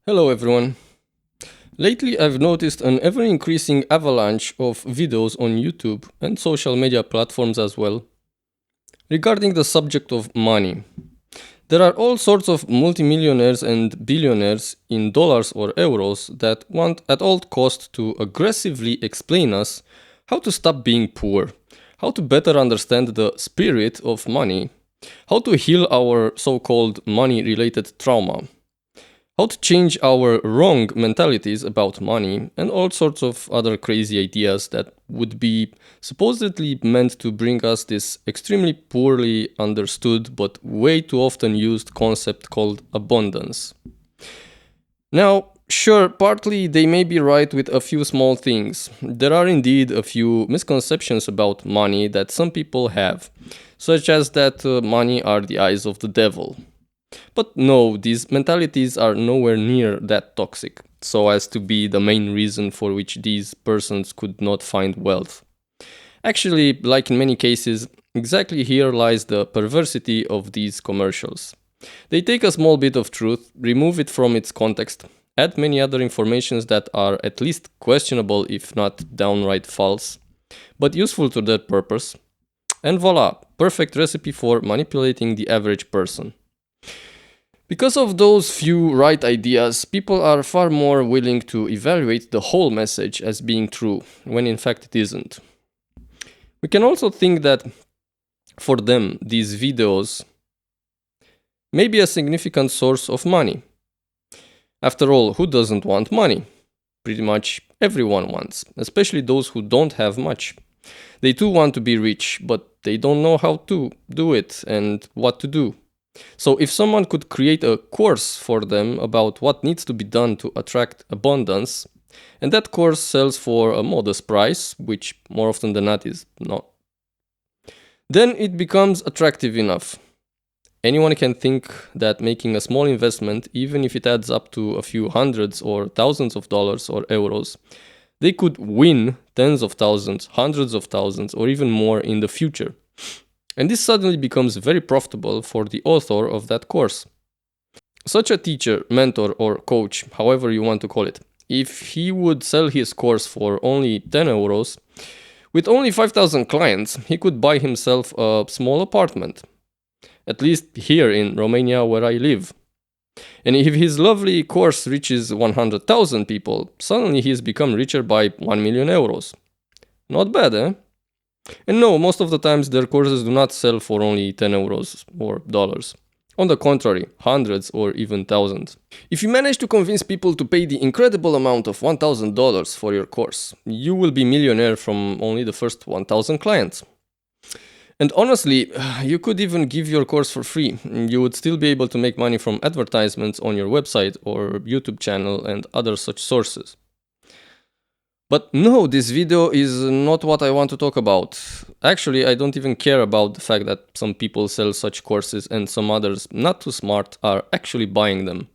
Hello everyone. Lately I've noticed an ever increasing avalanche of videos on YouTube and social media platforms as well regarding the subject of money. There are all sorts of multimillionaires and billionaires in dollars or euros that want at all cost to aggressively explain us how to stop being poor, how to better understand the spirit of money, how to heal our so-called money-related trauma, how to change our wrong mentalities about money, and all sorts of other crazy ideas that would be supposedly meant to bring us this extremely poorly understood but way too often used concept called abundance. Now, sure, partly they may be right with a few small things. There are indeed a few misconceptions about money that some people have, such as that money are the eyes of the devil. But no, these mentalities are nowhere near that toxic, so as to be the main reason for which these persons could not find wealth. Actually, like in many cases, exactly here lies the perversity of these commercials. They take a small bit of truth, remove it from its context, add many other informations that are at least questionable if not downright false, but useful to their purpose, and voila, perfect recipe for manipulating the average person. Because of those few right ideas, people are far more willing to evaluate the whole message as being true, when in fact it isn't. We can also think that for them, these videos may be a significant source of money. After all, who doesn't want money? Pretty much everyone wants, especially those who don't have much. They too want to be rich, but they don't know how to do it and what to do. So, if someone could create a course for them about what needs to be done to attract abundance, and that course sells for a modest price, which more often than not is not, then it becomes attractive enough. Anyone can think that making a small investment, even if it adds up to a few hundreds or thousands of dollars or euros, they could win tens of thousands, hundreds of thousands, or even more in the future. And this suddenly becomes very profitable for the author of that course. Such a teacher, mentor, or coach, however you want to call it, if he would sell his course for only 10 euros, with only 5,000 clients, he could buy himself a small apartment. At least here in Romania, where I live. And if his lovely course reaches 100,000 people, suddenly he has become richer by 1 million euros. Not bad, eh? And no, most of the times their courses do not sell for only 10 euros or dollars. On the contrary, hundreds or even thousands. If you manage to convince people to pay the incredible amount of $1,000 for your course, you will be millionaire from only the first 1,000 clients. And honestly, you could even give your course for free. You would still be able to make money from advertisements on your website or YouTube channel and other such sources. But no, this video is not what I want to talk about. Actually, I don't even care about the fact that some people sell such courses and some others, not too smart, are actually buying them.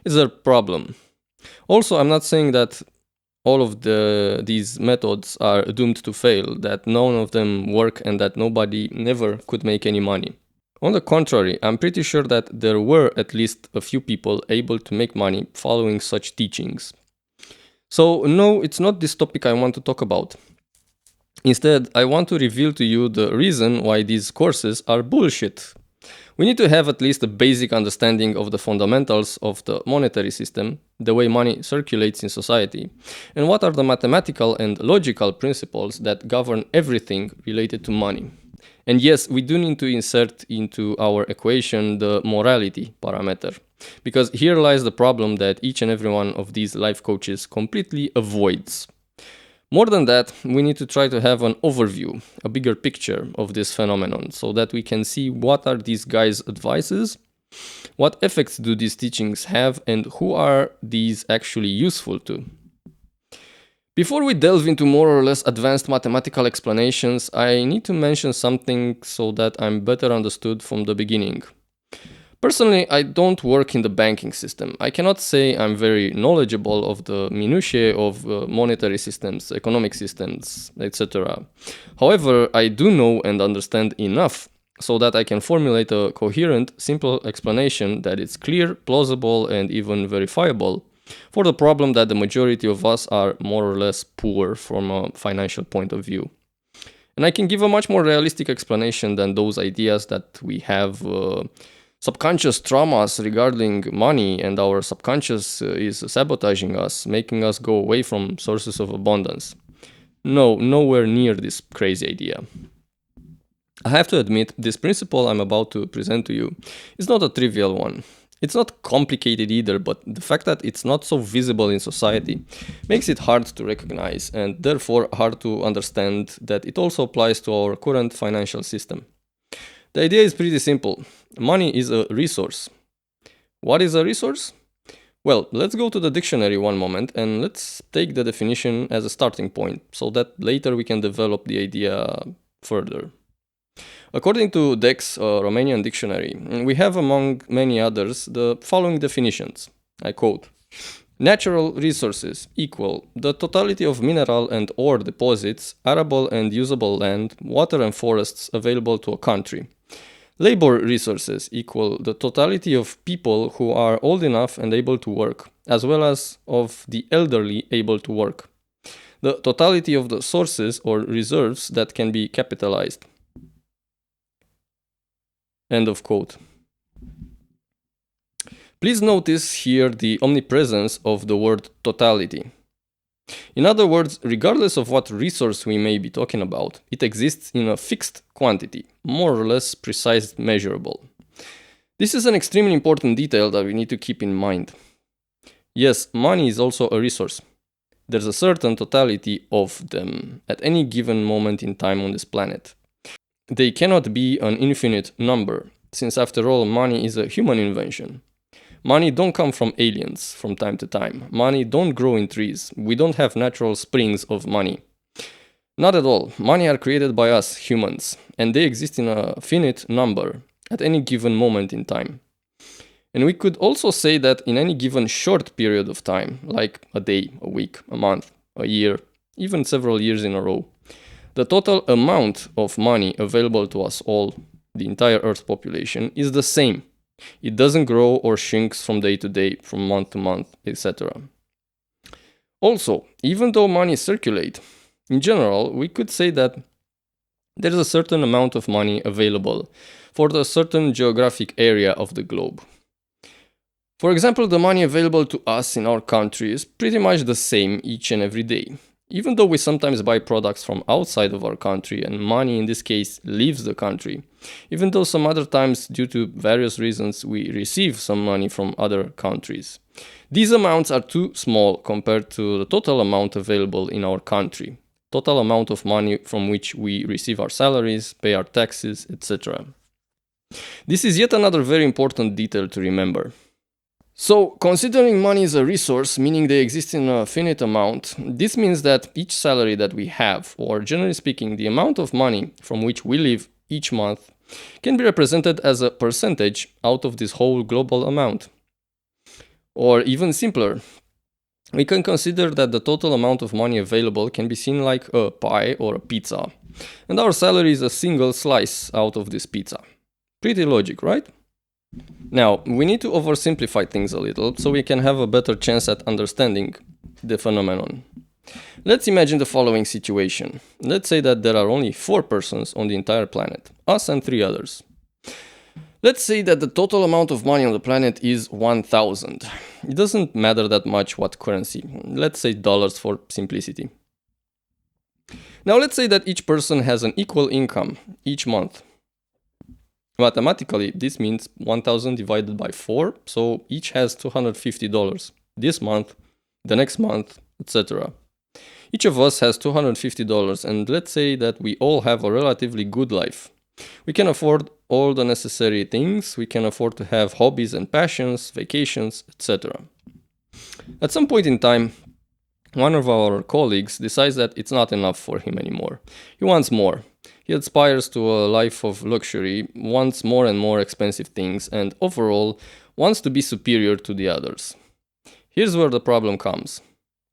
It's a problem. Also, I'm not saying that all of these methods are doomed to fail, that none of them work and that nobody never could make any money. On the contrary, I'm pretty sure that there were at least a few people able to make money following such teachings. So no, it's not this topic I want to talk about. Instead, I want to reveal to you the reason why these courses are bullshit. We need to have at least a basic understanding of the fundamentals of the monetary system, the way money circulates in society, and what are the mathematical and logical principles that govern everything related to money. And yes, we do need to insert into our equation the morality parameter, because here lies the problem that each and every one of these life coaches completely avoids. More than that, we need to try to have an overview, a bigger picture of this phenomenon, so that we can see what are these guys' advices, what effects do these teachings have, and who are these actually useful to. Before we delve into more or less advanced mathematical explanations, I need to mention something so that I'm better understood from the beginning. Personally, I don't work in the banking system. I cannot say I'm very knowledgeable of the minutiae of monetary systems, economic systems, etc. However, I do know and understand enough so that I can formulate a coherent, simple explanation that is clear, plausible, and even verifiable for the problem that the majority of us are more or less poor from a financial point of view. And I can give a much more realistic explanation than those ideas that we have subconscious traumas regarding money, and our subconscious is sabotaging us, making us go away from sources of abundance. No, nowhere near this crazy idea. I have to admit, this principle I'm about to present to you is not a trivial one. It's not complicated either, but the fact that it's not so visible in society makes it hard to recognize, and therefore hard to understand that it also applies to our current financial system. The idea is pretty simple. Money is a resource. What is a resource? Well, let's go to the dictionary one moment and let's take the definition as a starting point so that later we can develop the idea further. According to Dex, a Romanian dictionary, we have among many others the following definitions. I quote: natural resources equal the totality of mineral and ore deposits, arable and usable land, water and forests available to a country. Labor resources equal the totality of people who are old enough and able to work, as well as of the elderly able to work. The totality of the sources or reserves that can be capitalized. End of quote. Please notice here the omnipresence of the word totality. In other words, regardless of what resource we may be talking about, it exists in a fixed quantity, more or less precise measurable. This is an extremely important detail that we need to keep in mind. Yes, money is also a resource. There's a certain totality of them at any given moment in time on this planet. They cannot be an infinite number, since after all, money is a human invention. Money don't come from aliens from time to time. Money don't grow in trees. We don't have natural springs of money. Not at all. Money are created by us, humans, and they exist in a finite number at any given moment in time. And we could also say that in any given short period of time, like a day, a week, a month, a year, even several years in a row, the total amount of money available to us all, the entire Earth population, is the same. It doesn't grow or shrinks from day to day, from month to month, etc. Also, even though money circulate, in general, we could say that there is a certain amount of money available for a certain geographic area of the globe. For example, the money available to us in our country is pretty much the same each and every day. Even though we sometimes buy products from outside of our country and money in this case leaves the country, even though some other times due to various reasons we receive some money from other countries. These amounts are too small compared to the total amount available in our country, total amount of money from which we receive our salaries, pay our taxes, etc. This is yet another very important detail to remember. So, considering money is a resource, meaning they exist in a finite amount, this means that each salary that we have, or generally speaking, the amount of money from which we live each month, can be represented as a percentage out of this whole global amount. Or even simpler, we can consider that the total amount of money available can be seen like a pie or a pizza, and our salary is a single slice out of this pizza. Pretty logic, right? Now, we need to oversimplify things a little so we can have a better chance at understanding the phenomenon. Let's imagine the following situation. Let's say that there are only 4 persons on the entire planet, us and 3 others. Let's say that the total amount of money on the planet is 1,000. It doesn't matter that much what currency. Let's say dollars for simplicity. Now let's say that each person has an equal income each month. Mathematically, this means 1,000 divided by 4, so each has $250 this month, the next month, etc. Each of us has $250, and let's say that we all have a relatively good life. We can afford all the necessary things, we can afford to have hobbies and passions, vacations, etc. At some point in time, one of our colleagues decides that it's not enough for him anymore. He wants more. He aspires to a life of luxury, wants more and more expensive things, and overall wants to be superior to the others. Here's where the problem comes.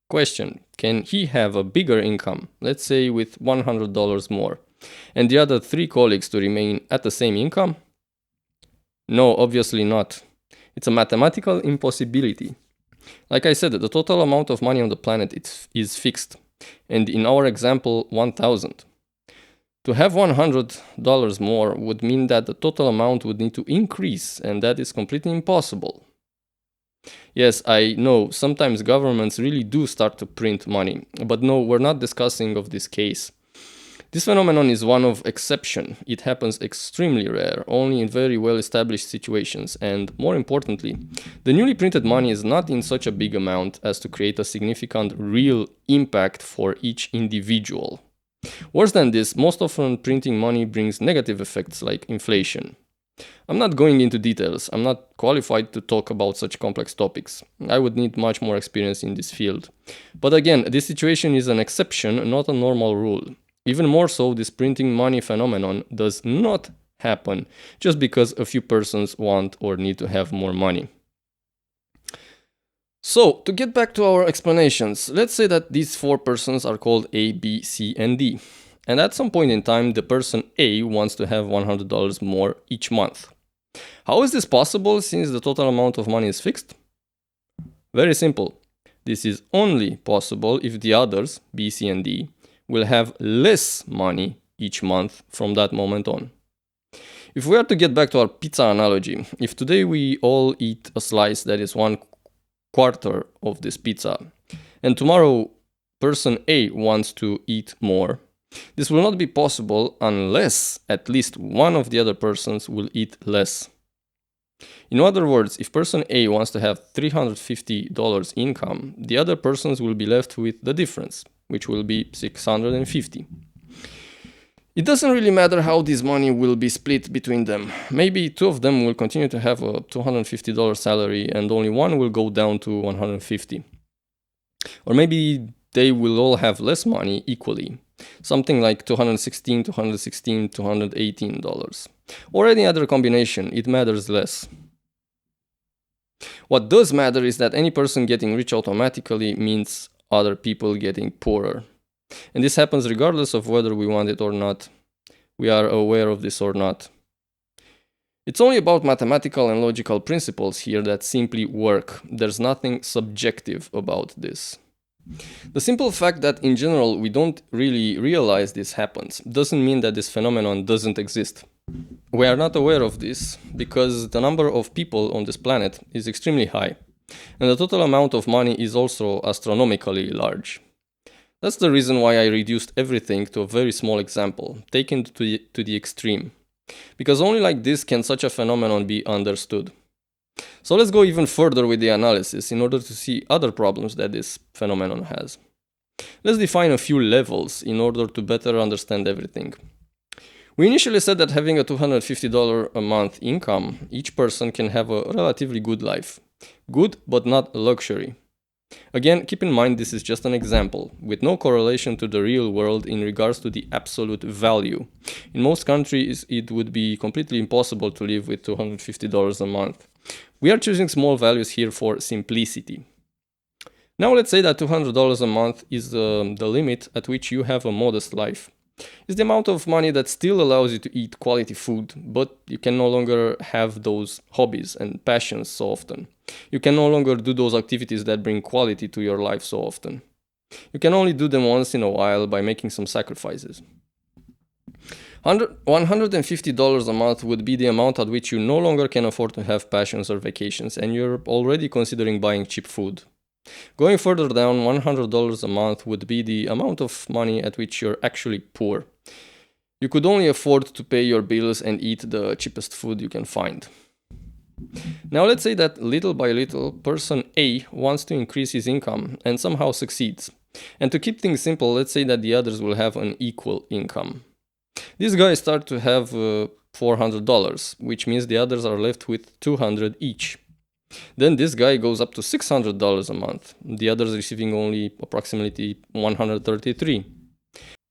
Question: can he have a bigger income, let's say with $100 more? and the other 3 colleagues to remain at the same income? No, obviously not. It's a mathematical impossibility. Like I said, the total amount of money on the planet is fixed, and in our example, 1,000. To have $100 more would mean that the total amount would need to increase, and that is completely impossible. Yes, I know, sometimes governments really do start to print money, but no, we're not discussing of this case. This phenomenon is one of exception. It happens extremely rare, only in very well-established situations, and more importantly, the newly printed money is not in such a big amount as to create a significant real impact for each individual. Worse than this, most often printing money brings negative effects like inflation. I'm not going into details, I'm not qualified to talk about such complex topics. I would need much more experience in this field. But again, this situation is an exception, not a normal rule. Even more so, this printing money phenomenon does not happen just because a few persons want or need to have more money. So, to get back to our explanations, let's say that these 4 persons are called A, B, C, and D. And at some point in time, the person A wants to have $100 more each month. How is this possible since the total amount of money is fixed? Very simple. This is only possible if the others, B, C, and D, will have less money each month from that moment on. If we are to get back to our pizza analogy, if today we all eat a slice that is 1/4 of this pizza, and tomorrow person A wants to eat more, this will not be possible unless at least one of the other persons will eat less. In other words, if person A wants to have $350 income, the other persons will be left with the difference, which will be $650. It doesn't really matter how this money will be split between them. Maybe 2 of them will continue to have a $250 salary and only one will go down to $150. Or maybe they will all have less money equally. Something like $216, $216, $218. Or any other combination, it matters less. What does matter is that any person getting rich automatically means other people getting poorer. And this happens regardless of whether we want it or not. We are aware of this or not. It's only about mathematical and logical principles here that simply work. There's nothing subjective about this. The simple fact that in general we don't really realize this happens doesn't mean that this phenomenon doesn't exist. We are not aware of this because the number of people on this planet is extremely high, and the total amount of money is also astronomically large. That's the reason why I reduced everything to a very small example, taken to the extreme. Because only like this can such a phenomenon be understood. So let's go even further with the analysis in order to see other problems that this phenomenon has. Let's define a few levels in order to better understand everything. We initially said that having a $250 a month income, each person can have a relatively good life. Good, but not luxury. Again, keep in mind this is just an example, with no correlation to the real world in regards to the absolute value. In most countries, it would be completely impossible to live with $250 a month. We are choosing small values here for simplicity. Now let's say that $200 a month is the limit at which you have a modest life. It's the amount of money that still allows you to eat quality food, but you can no longer have those hobbies and passions so often. You can no longer do those activities that bring quality to your life so often. You can only do them once in a while by making some sacrifices. $150 a month would be the amount at which you no longer can afford to have passions or vacations, and you're already considering buying cheap food. Going further down, $100 a month would be the amount of money at which you're actually poor. You could only afford to pay your bills and eat the cheapest food you can find. Now let's say that little by little, person A wants to increase his income and somehow succeeds. And to keep things simple, let's say that the others will have an equal income. These guys start to have $400, which means the others are left with $200 each. Then this guy goes up to $600 a month, the others receiving only approximately $133.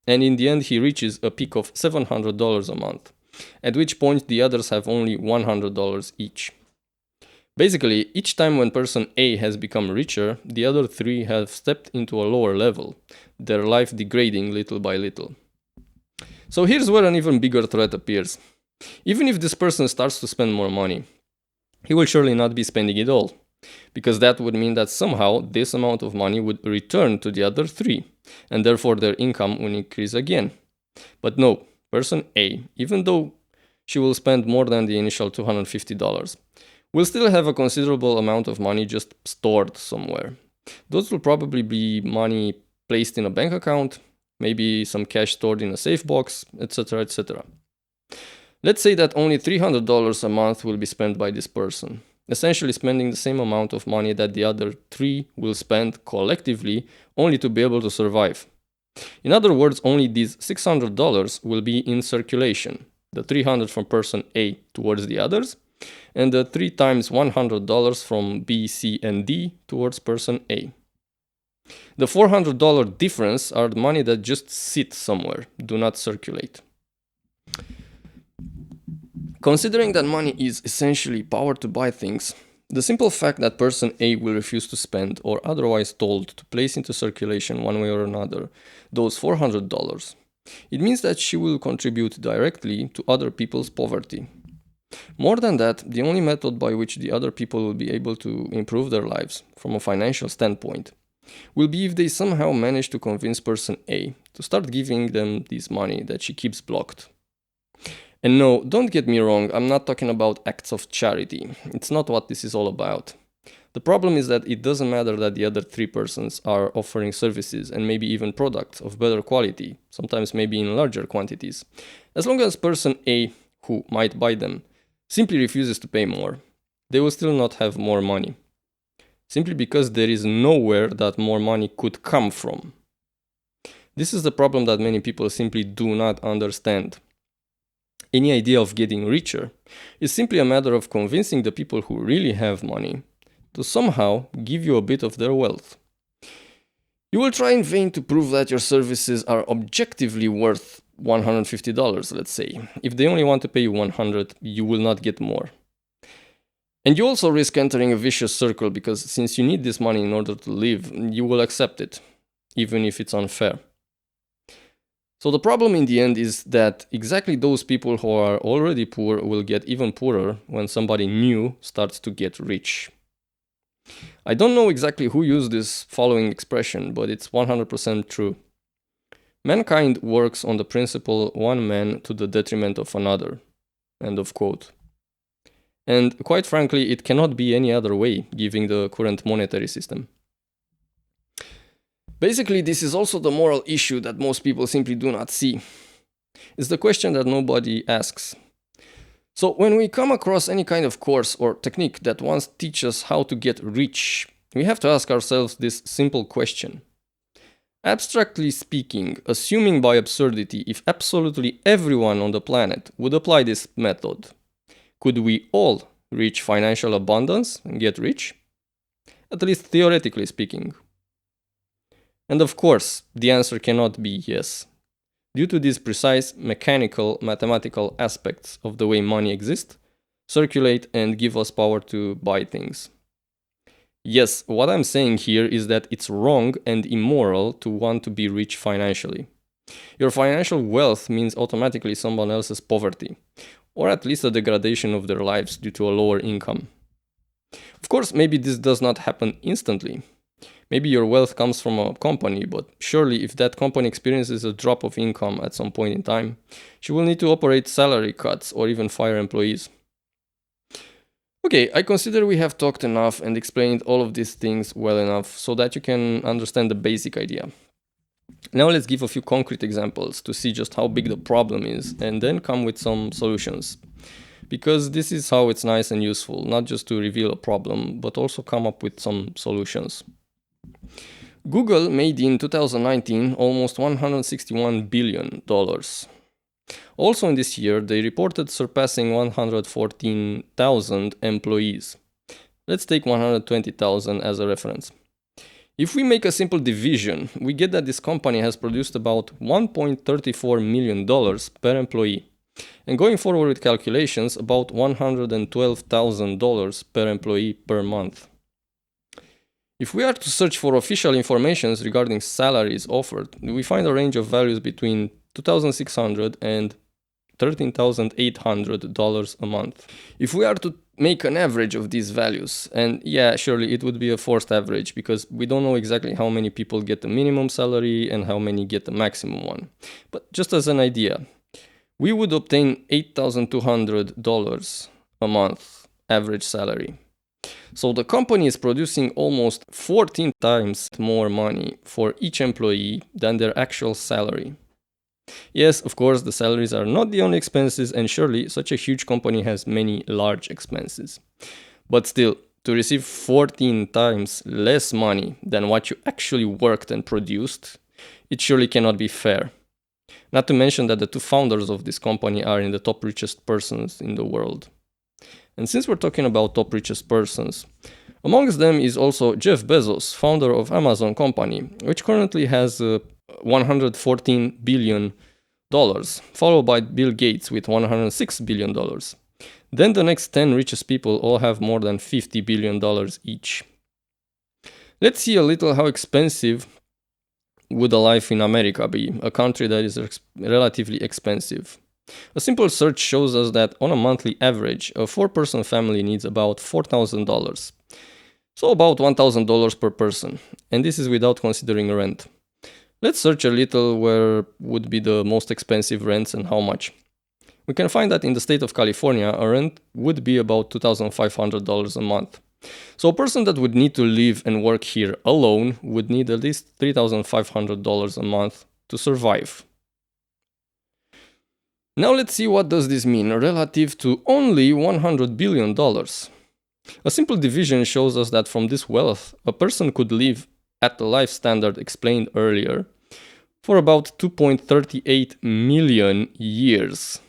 And in the end he reaches a peak of $700 a month, at which point the others have only $100 each. Basically, each time when person A has become richer, the other 3 have stepped into a lower level, their life degrading little by little. So here's where an even bigger threat appears. Even if this person starts to spend more money, he will surely not be spending it all, because that would mean that somehow this amount of money would return to the other three, and therefore their income will increase again. But no, person A, even though she will spend more than the initial $250, will still have a considerable amount of money just stored somewhere. Those will probably be money placed in a bank account, maybe some cash stored in a safe box, etc., etc. Let's say that only $300 a month will be spent by this person, essentially spending the same amount of money that the other three will spend collectively only to be able to survive. In other words, only these $600 will be in circulation, the $300 from person A towards the others, and the 3 times $100 from B, C, and D towards person A. The $400 difference are the money that just sit somewhere, do not circulate. Considering that money is essentially power to buy things, the simple fact that person A will refuse to spend or otherwise told to place into circulation one way or another those $400, it means that she will contribute directly to other people's poverty. More than that, the only method by which the other people will be able to improve their lives from a financial standpoint will be if they somehow manage to convince person A to start giving them this money that she keeps blocked. And no, don't get me wrong, I'm not talking about acts of charity. It's not what this is all about. The problem is that it doesn't matter that the other three persons are offering services and maybe even products of better quality, sometimes maybe in larger quantities. As long as person A, who might buy them, simply refuses to pay more, they will still not have more money. Simply because there is nowhere that more money could come from. This is the problem that many people simply do not understand. Any idea of getting richer is simply a matter of convincing the people who really have money to somehow give you a bit of their wealth. You will try in vain to prove that your services are objectively worth $150, let's say. If they only want to pay you $100, you will not get more. And you also risk entering a vicious circle because since you need this money in order to live, you will accept it, even if it's unfair. So the problem in the end is that exactly those people who are already poor will get even poorer when somebody new starts to get rich. I don't know exactly who used this following expression, but it's 100% true. Mankind works on the principle one man to the detriment of another. End of quote. And quite frankly, it cannot be any other way, given the current monetary system. Basically, this is also the moral issue that most people simply do not see. It's the question that nobody asks. So when we come across any kind of course or technique that wants to teach us how to get rich, we have to ask ourselves this simple question. Abstractly speaking, assuming by absurdity, if absolutely everyone on the planet would apply this method, could we all reach financial abundance and get rich? At least theoretically speaking. And of course, the answer cannot be yes. Due to these precise mechanical, mathematical aspects of the way money exists, circulate, and give us power to buy things. Yes, what I'm saying here is that it's wrong and immoral to want to be rich financially. Your financial wealth means automatically someone else's poverty, or at least a degradation of their lives due to a lower income. Of course, maybe this does not happen instantly. Maybe your wealth comes from a company, but surely if that company experiences a drop of income at some point in time, she will need to operate salary cuts or even fire employees. Okay, I consider we have talked enough and explained all of these things well enough so that you can understand the basic idea. Now let's give a few concrete examples to see just how big the problem is and then come with some solutions. Because this is how it's nice and useful, not just to reveal a problem, but also come up with some solutions. Google made in 2019 almost $161 billion. Also in this year, they reported surpassing 114,000 employees. Let's take 120,000 as a reference. If we make a simple division, we get that this company has produced about $1.34 million per employee. And going forward with calculations, about $112,000 per employee per month. If we are to search for official information regarding salaries offered, we find a range of values between $2,600 and $13,800 a month. If we are to make an average of these values, and yeah, surely it would be a forced average because we don't know exactly how many people get the minimum salary and how many get the maximum one. But just as an idea, we would obtain $8,200 a month average salary. So the company is producing almost 14 times more money for each employee than their actual salary. Yes, of course, the salaries are not the only expenses, and surely such a huge company has many large expenses. But still, to receive 14 times less money than what you actually worked and produced, it surely cannot be fair. Not to mention that the two founders of this company are in the top richest persons in the world. And since we're talking about top richest persons, amongst them is also Jeff Bezos, founder of Amazon company, which currently has $114 billion, followed by Bill Gates with $106 billion. Then the next 10 richest people all have more than $50 billion each. Let's see a little how expensive would a life in America be, a country that is relatively expensive. A simple search shows us that on a monthly average, a 4-person family needs about $4,000. So about $1,000 per person, and this is without considering rent. Let's search a little where would be the most expensive rents and how much. We can find that in the state of California, a rent would be about $2,500 a month. So a person that would need to live and work here alone would need at least $3,500 a month to survive. Now let's see what does this mean relative to only $100 billion. A simple division shows us that from this wealth, a person could live at the life standard explained earlier for about 2.38 million years.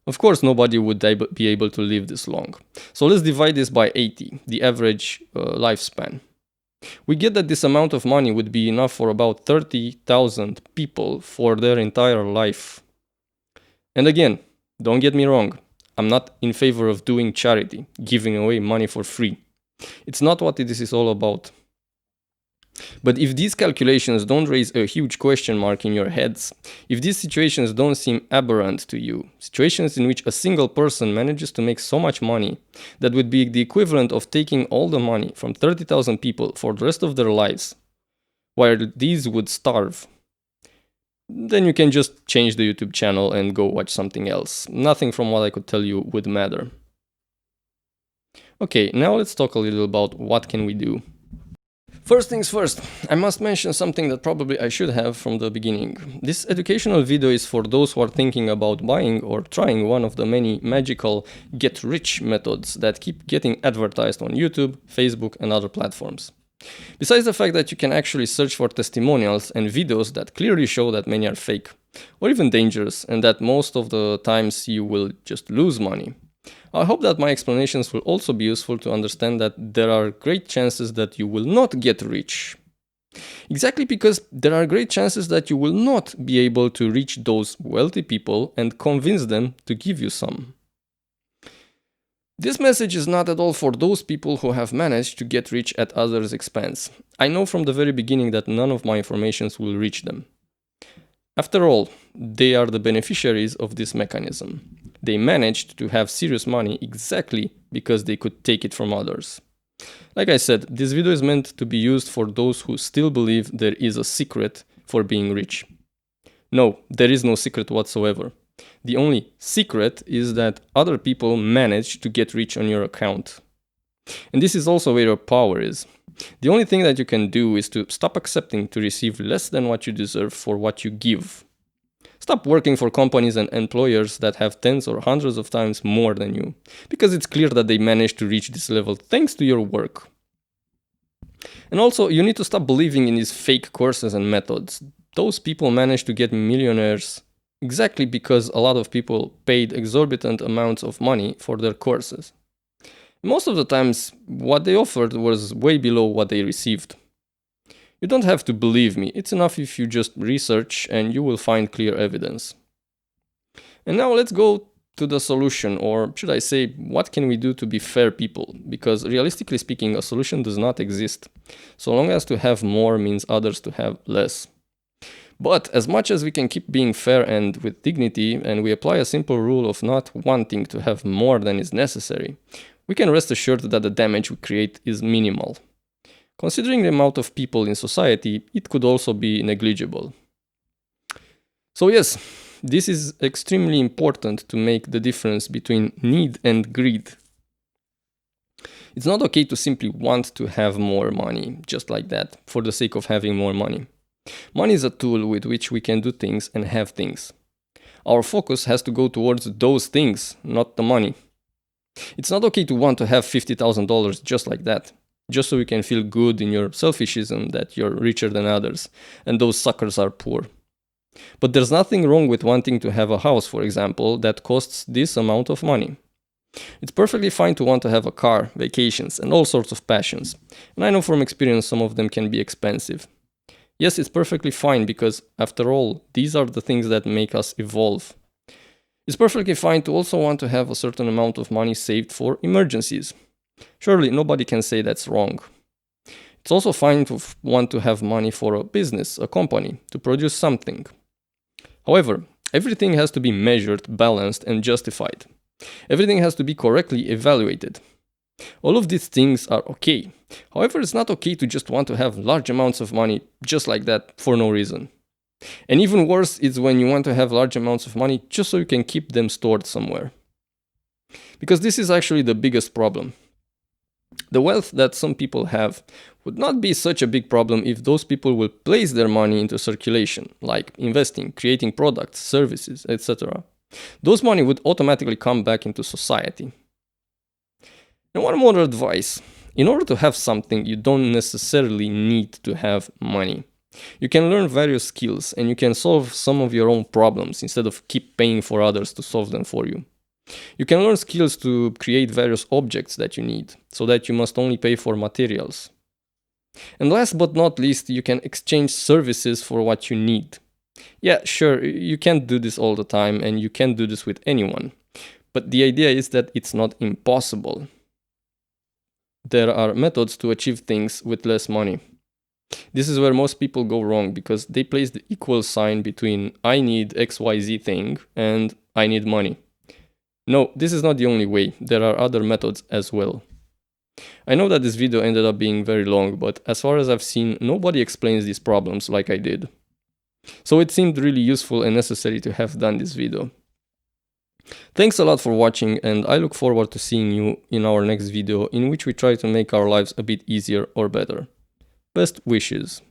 Of course, nobody would be able to live this long. So let's divide this by 80, the average lifespan. We get that this amount of money would be enough for about 30,000 people for their entire life. And again, don't get me wrong, I'm not in favor of doing charity, giving away money for free. It's not what this is all about. But if these calculations don't raise a huge question mark in your heads, if these situations don't seem aberrant to you, situations in which a single person manages to make so much money that would be the equivalent of taking all the money from 30,000 people for the rest of their lives, while these would starve, then you can just change the YouTube channel and go watch something else. Nothing from what I could tell you would matter. Okay, now let's talk a little about what can we do. First things first, I must mention something that probably I should have from the beginning. This educational video is for those who are thinking about buying or trying one of the many magical get-rich methods that keep getting advertised on YouTube, Facebook, and other platforms. Besides the fact that you can actually search for testimonials and videos that clearly show that many are fake, or even dangerous, and that most of the times you will just lose money. I hope that my explanations will also be useful to understand that there are great chances that you will not get rich. Exactly because there are great chances that you will not be able to reach those wealthy people and convince them to give you some. This message is not at all for those people who have managed to get rich at others' expense. I know from the very beginning that none of my informations will reach them. After all, they are the beneficiaries of this mechanism. They managed to have serious money exactly because they could take it from others. Like I said, this video is meant to be used for those who still believe there is a secret for being rich. No, there is no secret whatsoever. The only secret is that other people manage to get rich on your account. And this is also where your power is. The only thing that you can do is to stop accepting to receive less than what you deserve for what you give. Stop working for companies and employers that have tens or hundreds of times more than you, because it's clear that they managed to reach this level thanks to your work. And also, you need to stop believing in these fake courses and methods. Those people managed to get millionaires exactly because a lot of people paid exorbitant amounts of money for their courses. Most of the times, what they offered was way below what they received. You don't have to believe me, it's enough if you just research and you will find clear evidence. And now let's go to the solution, or should I say, what can we do to be fair people? Because realistically speaking, a solution does not exist, so long as to have more means others to have less. But as much as we can keep being fair and with dignity, and we apply a simple rule of not wanting to have more than is necessary, we can rest assured that the damage we create is minimal. Considering the amount of people in society, it could also be negligible. So yes, this is extremely important to make the difference between need and greed. It's not okay to simply want to have more money, just like that, for the sake of having more money. Money is a tool with which we can do things and have things. Our focus has to go towards those things, not the money. It's not okay to want to have $50,000 just like that, just so you can feel good in your selfishism that you're richer than others, and those suckers are poor. But there's nothing wrong with wanting to have a house, for example, that costs this amount of money. It's perfectly fine to want to have a car, vacations, and all sorts of passions. And I know from experience some of them can be expensive. Yes, it's perfectly fine because, after all, these are the things that make us evolve. It's perfectly fine to also want to have a certain amount of money saved for emergencies. Surely nobody can say that's wrong. It's also fine to want to have money for a business, a company, to produce something. However, everything has to be measured, balanced, and justified. Everything has to be correctly evaluated. All of these things are okay. However, it's not okay to just want to have large amounts of money just like that for no reason. And even worse is when you want to have large amounts of money just so you can keep them stored somewhere. Because this is actually the biggest problem. The wealth that some people have would not be such a big problem if those people will place their money into circulation, like investing, creating products, services, etc. Those money would automatically come back into society. And one more advice. In order to have something, you don't necessarily need to have money. You can learn various skills and you can solve some of your own problems instead of keep paying for others to solve them for you. You can learn skills to create various objects that you need, so that you must only pay for materials. And last but not least, you can exchange services for what you need. Yeah, sure, you can't do this all the time and you can't do this with anyone. But the idea is that it's not impossible. There are methods to achieve things with less money. This is where most people go wrong because they place the equal sign between I need XYZ thing and I need money. No, this is not the only way. There are other methods as well. I know that this video ended up being very long, but as far as I've seen, nobody explains these problems like I did. So it seemed really useful and necessary to have done this video. Thanks a lot for watching, and I look forward to seeing you in our next video in which we try to make our lives a bit easier or better. Best wishes.